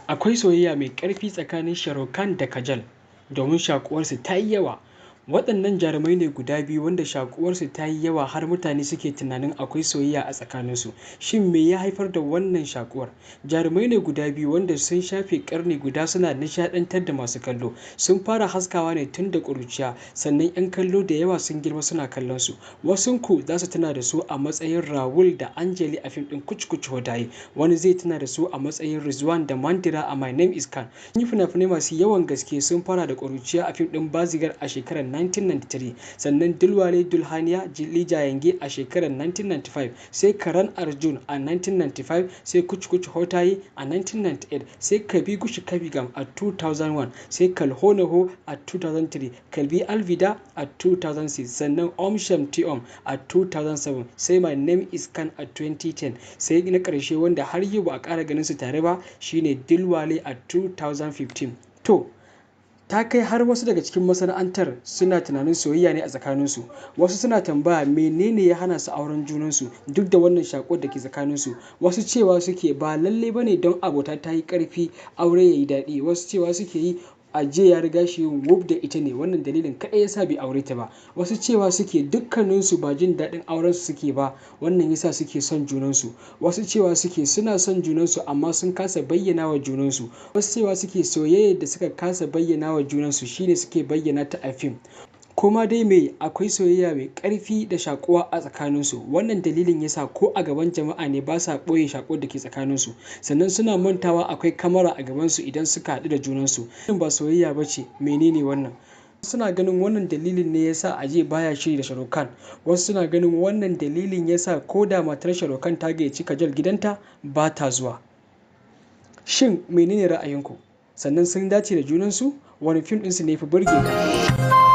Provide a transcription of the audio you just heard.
Akwai soyayya mai ƙarfi tsakanin Shahrukh Khan da Kajol domin shakuwarsu ta yi yawa. Waɗannan jarumai ne guda biyu wanda shakuwarsu ta yi yawa har mutane suke tunanin akwai soyayya a tsakaninsu. Shin me ya haifar da wannan shakuwar? Jarumai ne guda biyu wanda sun shafe ƙarni guda suna nishaɗantar da masu kallo. Sun fara haskawa ne tun da ƙuruciya, sannan 'yan kallo da yawa sun girma suna kallon su. Wasunku za su tuna da su a matsayin Rahul da Anjali a fim ɗin Kuch Kuch Hotaye. Wani zai tuna da su a matsayin Rizwan da Mandira a My Name is Khan. Sun yi fina-finai masu yawan gaske. Sun fara da ƙuruciya a fim ɗin Bazigar a shekarar 1993, sannan Dilwale Dulhaniya Li Jayange a shekarar 1995, sai Karan Arjun a 1995, sai Kuch Kuch Hotaye a 1998, sai Kabhi Kushi Kabhie Gham a 2001, sai Kal Ho Na Ho a 2003, Kalbi Alvida a 2006, sannan Om Shanti Om a 2007, sai My Name is Khan a 2010, sai na ƙarshe wanda har yau ba a ƙara ganin su tare ba shine Dilwale a 2015. To, ta kai har wasu daga cikin masana'antar suna tunanin soyayya ne a tsakaninsu. Wasu suna tambaya menene ya hana su auren junansu duk da wannan shakuwar da ke tsakaninsu. Wasu cewa suke ba lalle bane don abota ta yi ƙarfi aure ya yi daɗi. Wasu cewa suke yi aje ya riga shi yin wuf da ita ne, wannan dalilin kaɗai yasa bai aure ta ba. Wasu cewa suke dukkaninsu ba jin daɗin aurensu suke ba, wannan yasa suke son junansu. Wasu cewa suke suna son junansu amma sun kasa bayyana wa junansu. Wasu cewa suke soyayyar da suka kasa bayyana wa junansu shine suke bayyana ta a fim. Kuma dai me, akwai soyayya mai ƙarfi da shakuwa a tsakaninsu. Wannan dalilin yasa ko a gaban jama'a ne ba sa ɓoye shakuwar da ke tsakaninsu. Sannan suna mantawa akwai kamara a gabansu idan suka haɗu da junansu. Wannan ba soyayya ba ce, menene wannan? Suna ganin wannan dalilin ne yasa Aje baya shiri da Shahrukh Khan. Wasu suna ganin wannan dalilin yasa ko da matar Shahrukh Khan ta gayyaci Kajol gidanta ba ta zuwa. Shin menene ra'ayinku? Sannan sun dace da junansu? Wane fim ɗinsu ne ya fi burge ka?